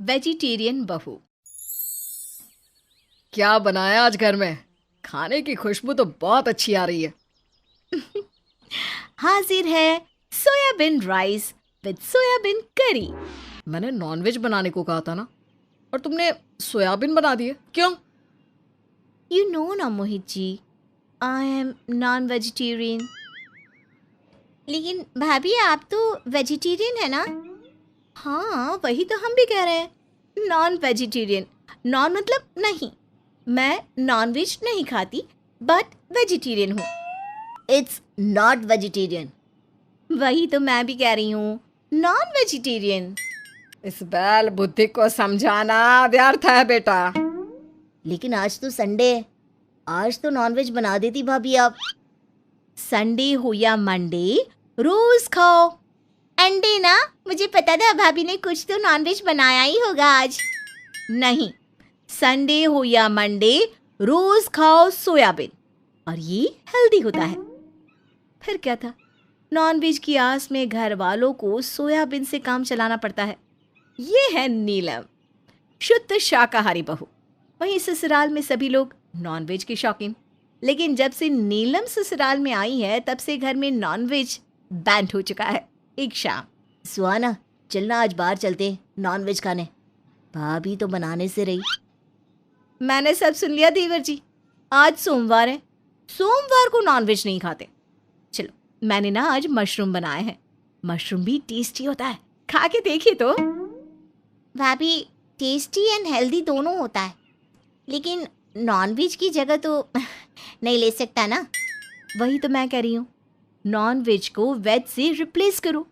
Vegetarian बहू। क्या बनाया आज घर में? खाने की खुशबू तो बहुत अच्छी आ रही है। हाजिर है सोयाबीन राइस विद सोयाबीन करी। मैंने नॉनवेज बनाने को कहा था ना, और तुमने सोयाबीन बना दिए, क्यों? यू नो ना Mohit ji, I am non vegetarian. लेकिन भाभी आप तो वेजिटेरियन है ना? हाँ वही तो हम भी कह रहे हैं, नॉन वेजिटेरियन। नॉन मतलब नहीं, मैं नॉन वेज नहीं खाती बट वेजिटेरियन हूँ। It's not vegetarian. वही तो मैं भी कह रही हूँ, नॉन वेजिटेरियन। इस बैल बुद्धि को समझाना व्यर्थ है बेटा। लेकिन आज तो संडे है, आज तो नॉनवेज बना देती भाभी आप। संडे हो या मंडे, रोज खाओ अंडे ना। मुझे पता था भाभी ने कुछ तो नॉनवेज बनाया ही होगा आज। नहीं, संडे हो या मंडे, रोज खाओ सोयाबीन, और ये हेल्दी होता है। फिर क्या था, नॉनवेज की आस में घर वालों को सोयाबीन से काम चलाना पड़ता है। ये है नीलम, शुद्ध शाकाहारी बहू। वहीं ससुराल में सभी लोग नॉनवेज के शौकीन। लेकिन जब से नीलम ससुराल में आई है तब से घर में नॉनवेज बैंड हो चुका है। एक शाम, सुहाना चलना आज बाहर चलते नॉनवेज खाने, भाभी तो बनाने से रही। मैंने सब सुन लिया देवर जी, आज सोमवार है, सोमवार को नॉनवेज नहीं खाते। चलो, मैंने ना आज मशरूम बनाए हैं। मशरूम भी टेस्टी होता है, खा के देखिए तो। भाभी टेस्टी एंड हेल्दी दोनों होता है, लेकिन नॉनवेज की जगह तो नहीं ले सकता ना। वही तो मैं कह रही हूँ, नॉनवेज को वेज से रिप्लेस करो।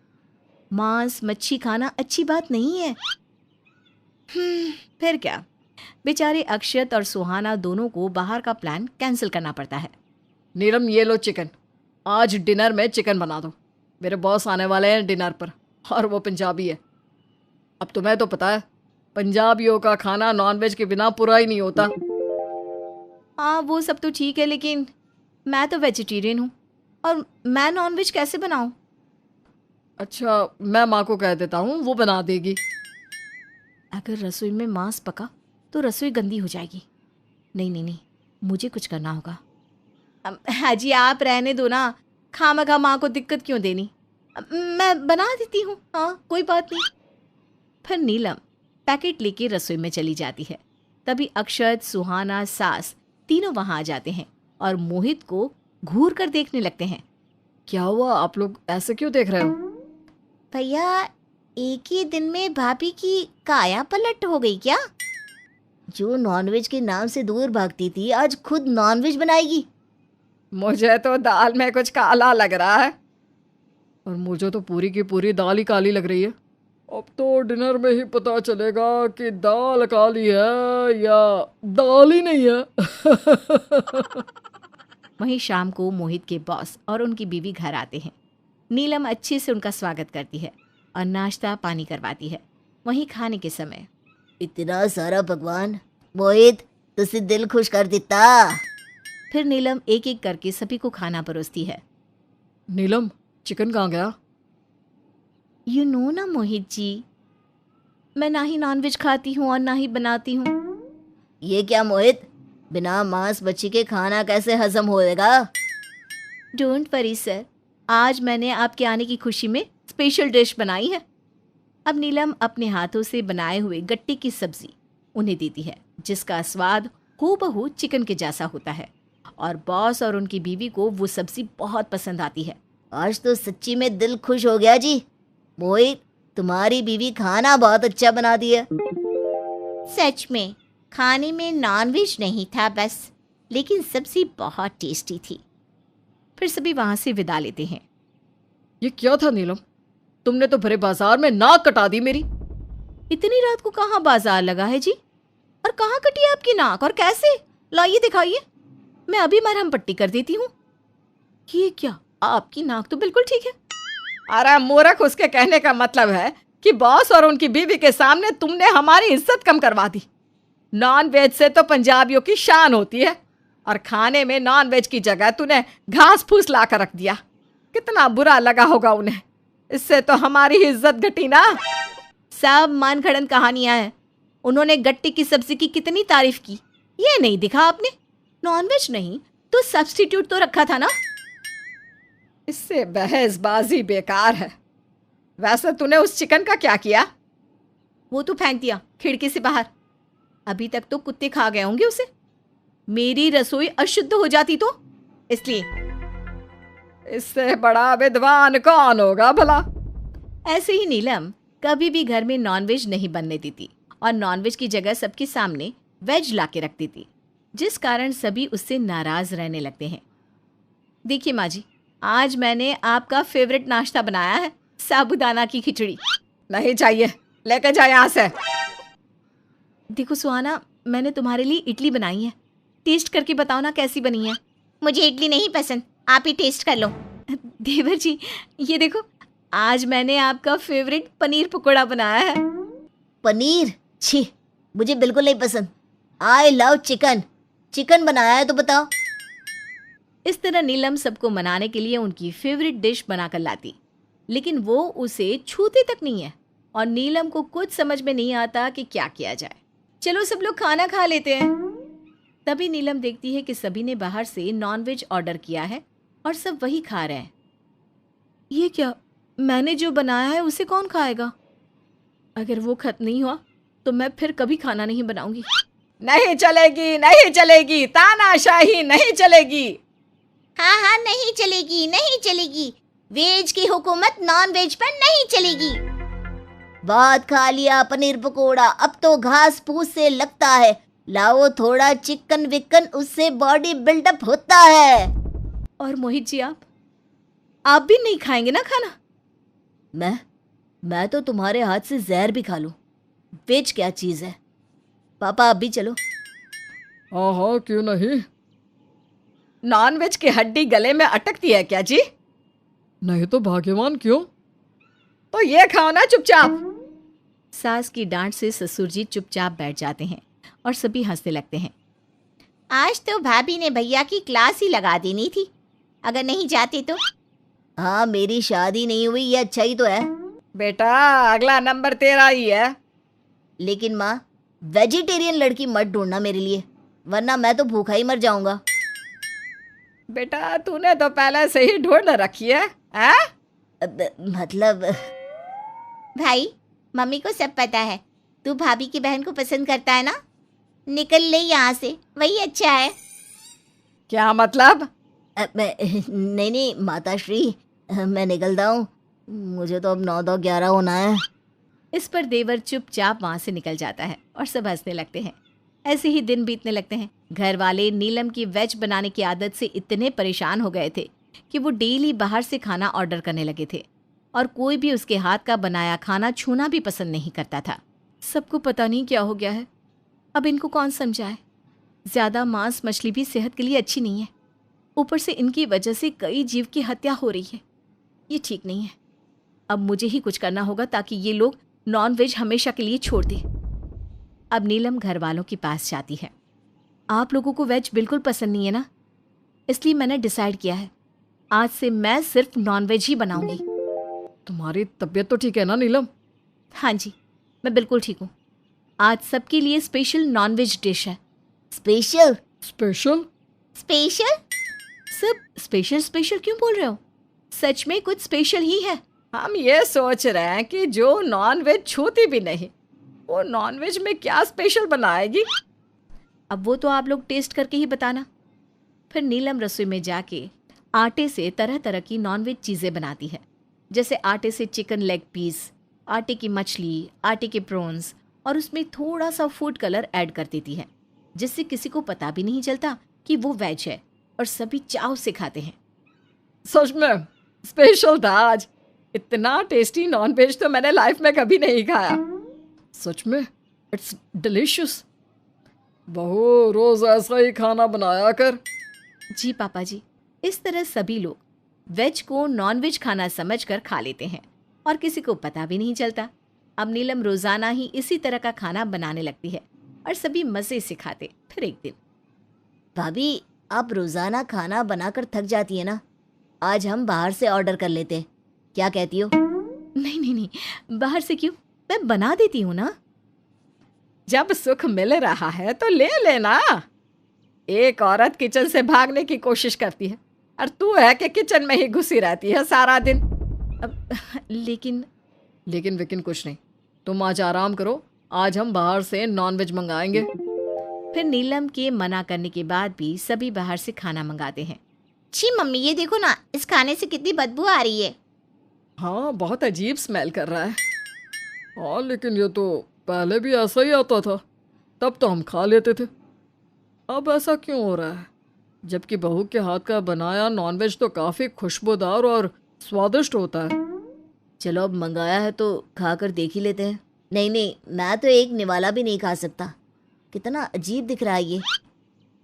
मांस मच्छी खाना अच्छी बात नहीं है। फिर क्या, बेचारे अक्षत और सुहाना दोनों को बाहर का प्लान कैंसिल करना पड़ता है। नीलम ये लो चिकन, आज डिनर में चिकन बना दो। मेरे बॉस आने वाले हैं डिनर पर, और वो पंजाबी है। अब तुम्हें तो पता है, पंजाबियों का खाना नॉनवेज के बिना पूरा ही नहीं होता। हाँ वो सब तो ठीक है, लेकिन मैं तो वेजिटेरियन हूँ और मैं नॉनवेज कैसे बनाऊँ? अच्छा, मैं माँ को कह देता हूँ, वो बना देगी। अगर रसोई में मांस पका तो रसोई गंदी हो जाएगी। नहीं नहीं नहीं, मुझे कुछ करना होगा। हाजी आप रहने दो ना, खामखा माँ को दिक्कत क्यों देनी। मैं बना देती हूँ, हाँ कोई बात नहीं। फिर नीलम पैकेट लेके रसोई में चली जाती है। तभी अक्षत, सुहाना, सास तीनों वहां आ जाते हैं और मोहित को घूर कर देखने लगते हैं। क्या हुआ, आप लोग ऐसे क्यों देख रहे हो? भैया, एक ही दिन में भाभी की काया पलट हो गई क्या? जो नॉनवेज के नाम से दूर भागती थी आज खुद नॉनवेज बनाएगी। मुझे तो दाल में कुछ काला लग रहा है। और मुझे तो पूरी की पूरी दाल ही काली लग रही है। अब तो डिनर में ही पता चलेगा कि दाल काली है या दाल ही नहीं है। वहीं शाम को मोहित के बॉस और उनकी बीवी घर आते हैं। नीलम अच्छे से उनका स्वागत करती है और नाश्ता पानी करवाती है। वहीं खाने के समय, इतना सारा भगवान, मोहित तुझसे दिल खुश कर देता। फिर नीलम एक एक करके सभी को खाना परोसती है। नीलम, चिकन कहाँ गया? यू नो ना मोहित जी, मैं ना ही नॉनवेज खाती हूँ और ना ही बनाती हूँ। ये क्या मोहित, बिना मांस मच्छी के खाना कैसे हजम होएगा? डोंट वरी सर, आज मैंने आपके आने की खुशी में स्पेशल डिश बनाई है। अब नीलम अपने हाथों से बनाए हुए गट्टे की सब्जी उन्हें देती है, जिसका स्वाद हूबहू चिकन के जैसा होता है। और बॉस और उनकी बीवी को वो सब्जी बहुत पसंद आती है। आज तो सच्ची में दिल खुश हो गया जी। मोहित, तुम्हारी बीवी खाना बहुत अच्छा बनाती है। सच में खाने में नॉनवेज नहीं था बस, लेकिन सब्जी बहुत टेस्टी थी। फिर सभी वहां से विदा लेते हैं। ये क्या था नीलम, तुमने तो भरे बाजार में नाक कटा दी मेरी। इतनी रात को कहाँ बाजार लगा है जी? और कहाँ कटी है आपकी नाक और कैसे? लाइए दिखाइए, मैं अभी मरहम पट्टी कर देती हूँ। ये क्या, आपकी नाक तो बिल्कुल ठीक है। अरे मूर्ख, उसके कहने का मतलब है कि बॉस और उनकी बीवी के सामने तुमने हमारी इज्जत कम करवा दी। नॉन वेज से तो पंजाबियों की शान होती है, और खाने में नॉन वेज की जगह तूने घास फूस ला कर रख दिया। कितना बुरा लगा होगा उन्हें। इससे तो हमारी इज्जत घटी ना। सब मन घड़न कहानियां हैं, उन्होंने गट्टे की सब्जी की कितनी तारीफ की, ये नहीं दिखा आपने? नॉनवेज नहीं तो सब्स्टिट्यूट तो रखा था ना। इससे बहसबाजी बेकार है। वैसे तूने उस चिकन का क्या किया? वो तो फेंक दिया खिड़की से बाहर। अभी तक तो कुत्ते खा गए होंगे उसे। मेरी रसोई अशुद्ध हो जाती तो इसलिए। इससे बड़ा विद्वान कौन होगा भला? ऐसे ही नीलम कभी भी घर में नॉनवेज नहीं बनने देती और नॉनवेज की जगह सबके सामने वेज लाके रखती थी, जिस कारण सभी उससे नाराज रहने लगते हैं। देखिए माँ जी, आज मैंने आपका फेवरेट नाश्ता बनाया है, साबूदाना की खिचड़ी। नहीं चाहिए, लेके जा यहाँ से। देखो सुहाना, मैंने तुम्हारे लिए इडली बनाई है, टेस्ट करके बताओ ना कैसी बनी है। मुझे इडली नहीं पसंद, आप ही टेस्ट कर लो। देवर जी, ये देखो, आज मैंने आपका फेवरेट पनीर पकोड़ा बनाया है। पनीर? छी, मुझे बिल्कुल नहीं पसंद। I love chicken. चिकन बनाया है तो बताओ। इस तरह नीलम सबको मनाने के लिए उनकी फेवरेट डिश बनाकर लाती, लेकिन वो उसे छूती तक नहीं है और नीलम को कुछ समझ में नहीं आता कि क्या किया जाए। चलो सब लोग खाना खा लेते हैं। तभी नीलम देखती है कि सभी ने बाहर से नॉनवेज ऑर्डर किया है और सब वही खा रहे हैं। ये क्या, मैंने जो बनाया है उसे कौन खाएगा? अगर वो खत्म नहीं हुआ तो मैं फिर कभी खाना नहीं बनाऊंगी। नहीं चलेगी, नहीं चलेगी, तानाशाही नहीं चलेगी। हाँ हाँ, नहीं चलेगी, नहीं चलेगी। वेज की हुकूमत नॉन वेज पर नहीं चलेगी। बहुत खा लिया पनीर पकोड़ा, अब तो घास फूस से लगता है। लाओ थोड़ा चिकन विकन, उससे बॉडी बिल्डअप होता है। और मोहित जी, आप भी नहीं खाएंगे ना खाना? मैं तो तुम्हारे हाथ से जहर भी खा लूं। वेज क्या चीज है? पापा आप भी चलो। हाँ हाँ, क्यों नहीं। नॉनवेज की हड्डी गले में अटकती है क्या जी? नहीं तो भाग्यवान क्यों? तो ये खाओ ना चुपचाप। सास की डांट से ससुर जी चुपचाप बैठ जाते हैं और सभी हंसने लगते हैं। आज तो भाभी ने भैया की क्लास ही लगा देनी थी, अगर नहीं जाते तो। हाँ, मेरी शादी नहीं हुई, ये अच्छा ही तो है। बेटा, अगला नंबर तेरा ही है। लेकिन माँ, वेजिटेरियन लड़की मत ढूंढना मेरे लिए, वरना मैं तो भूखा ही मर जाऊंगा। बेटा, तूने तो पहले से ही ढूंढ रखी है, मतलब भाई, मम्मी को सब पता है। तू भाभी की बहन को पसंद करता है ना? निकल ले यहाँ से, वही अच्छा है। क्या मतलब? नहीं माताश्री, मैं निकलता हूँ, मुझे तो अब 9 10 11 होना है। इस पर देवर चुपचाप वहाँ से निकल जाता है और सब हंसने लगते हैं। ऐसे ही दिन बीतने लगते हैं। घर वाले नीलम की वेज बनाने की आदत से इतने परेशान हो गए थे कि वो डेली बाहर से खाना ऑर्डर करने लगे थे और कोई भी उसके हाथ का बनाया खाना छूना भी पसंद नहीं करता था। सबको पता नहीं क्या हो गया है, अब इनको कौन समझाए। ज़्यादा मांस मछली भी सेहत के लिए अच्छी नहीं है, ऊपर से इनकी वजह से कई जीव की हत्या हो रही है। ये ठीक नहीं है। अब मुझे ही कुछ करना होगा ताकि ये लोग नॉन वेज हमेशा के लिए छोड़ दें। अब नीलम घर वालों के पास जाती है। आप लोगों को वेज बिल्कुल पसंद नहीं है ना, इसलिए मैंने डिसाइड किया है आज से मैं सिर्फ नॉन वेज ही बनाऊंगी। तुम्हारी तबीयत तो ठीक है ना नीलम? हाँ जी, मैं बिल्कुल ठीक हूँ। आज सबके लिए स्पेशल नॉन वेज डिश है। स्पेशल? स्पेशल? स्पेशल? सब स्पेशल स्पेशल क्यों बोल रहे हो? सच में कुछ स्पेशल ही है। हम ये सोच रहे हैं कि जो नॉन वेज छूती भी नहीं, वो नॉन वेज में क्या स्पेशल बनाएगी। अब वो तो आप लोग टेस्ट करके ही बताना। फिर नीलम रसोई में जाके आटे से तरह तरह की नॉनवेज चीज़ें बनाती है, जैसे आटे से चिकन लेग पीस, आटे की मछली, आटे के प्रॉन्स, और उसमें थोड़ा सा फूड कलर ऐड कर देती है, जिससे किसी को पता भी नहीं चलता कि वो वेज है और सभी चाव से खाते हैं। सच में स्पेशल था आज। इतना टेस्टी नॉन वेज तो मैंने लाइफ में कभी नहीं खाया। सच में इट्स डिलीशियस। बहू, रोज ऐसा ही खाना बनाया कर। जी पापा जी। इस तरह सभी लोग वेज को नॉन वेज खाना समझकर खा लेते हैं और किसी को पता भी नहीं चलता। अब नीलम रोजाना ही इसी तरह का खाना बनाने लगती है और सभी मज़े से खाते। फिर एक दिन, भाभी आप रोजाना खाना बनाकर थक जाती है ना, आज हम बाहर से ऑर्डर कर लेते हैं, क्या कहती हो? नहीं, बाहर से क्यों, मैं बना देती हूँ ना। जब सुख मिल रहा है तो ले लेना। एक औरत किचन से भागने की कोशिश करती है और तू है कि किचन में ही घुसी रहती है सारा दिन। अब लेकिन लेकिन विकिन कुछ नहीं, तुम आज आराम करो, आज हम बाहर से नॉनवेज मंगाएंगे। फिर नीलम के मना करने के बाद भी सभी बाहर से खाना मंगाते हैं। छी मम्मी, ये देखो ना, इस खाने से कितनी बदबू आ रही है। हाँ, बहुत अजीब स्मेल कर रहा है। हाँ, लेकिन ये तो पहले भी ऐसा ही आता था, तब तो हम खा लेते थे। अब ऐसा क्यों हो रहा है? जबकि बहू के हाथ का बनाया नॉनवेज तो काफ़ी खुशबूदार और स्वादिष्ट होता है। चलो अब मंगाया है तो खा कर देख ही लेते हैं। नहीं नहीं, मैं तो एक निवाला भी नहीं खा सकता, कितना अजीब दिख रहा है ये।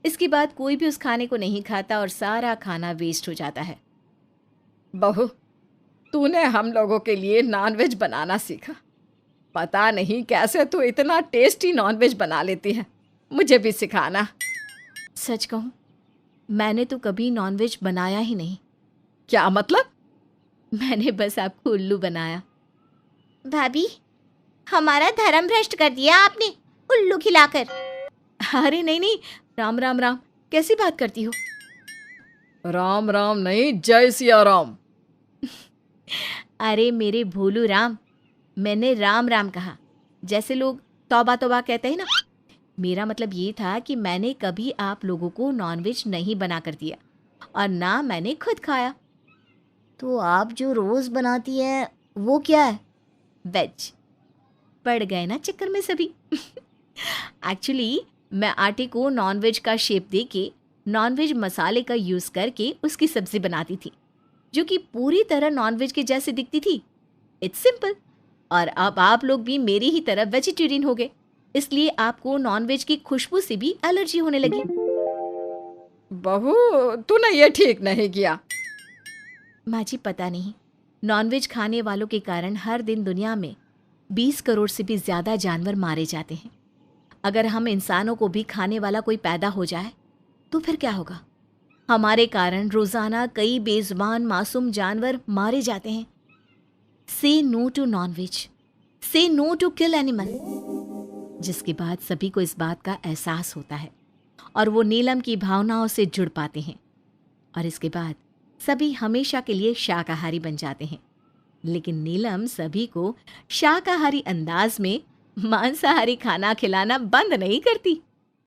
इसके बाद कोई भी उस खाने को नहीं खाता और सारा खाना वेस्ट हो जाता है। बहू, तूने हम लोगों के लिए नॉनवेज बनाना सीखा। पता नहीं कैसे तू इतना टेस्टी नॉनवेज बना लेती है, मुझे भी सिखाना। सच कहूँ, मैंने तो कभी नॉनवेज बनाया ही नहीं। क्या मतलब? मैंने बस आपको उल्लू बनाया। भाभी, हमारा धर्म भ्रष्ट कर दिया आपने उल्लू खिलाकर। अरे नहीं नहीं, राम राम राम, कैसी बात करती हो? राम राम नहीं, जय सिया राम। अरे मेरे भोलू राम, मैंने राम राम कहा, जैसे लोग तौबा तौबा कहते हैं ना। मेरा मतलब ये था कि मैंने कभी आप लोगों को नॉनवेज नहीं बना कर दिया और ना मैंने खुद खाया। तो आप जो रोज़ बनाती हैं वो क्या है? वेज। पड़ गए ना चक्कर में सभी। एक्चुअली मैं आटे को नॉनवेज का शेप दे के नॉनवेज मसाले का यूज़ करके उसकी सब्ज़ी बनाती थी, जो कि पूरी तरह नॉनवेज के जैसे दिखती थी। It's simple. और अब आप लोग भी मेरी ही तरह वेजिटेरियन हो गए, इसलिए आपको नॉनवेज की खुशबू से भी एलर्जी होने लगी। बहू, तूने ये ठीक नहीं किया। माँ जी, पता नहीं, नॉनवेज खाने वालों के कारण हर दिन दुनिया में 20 करोड़ से भी ज़्यादा जानवर मारे जाते हैं। अगर हम इंसानों को भी खाने वाला कोई पैदा हो जाए तो फिर क्या होगा? हमारे कारण रोज़ाना कई बेज़ुबान मासूम जानवर मारे जाते हैं। से नो टू नॉनवेज, से नो टू किल एनिमल। जिसके बाद सभी को इस बात का एहसास होता है और वो नीलम की भावनाओं से जुड़ पाते हैं और इसके बाद सभी हमेशा के लिए शाकाहारी बन जाते हैं। लेकिन नीलम सभी को शाकाहारी अंदाज में मांसाहारी खाना खिलाना बंद नहीं करती।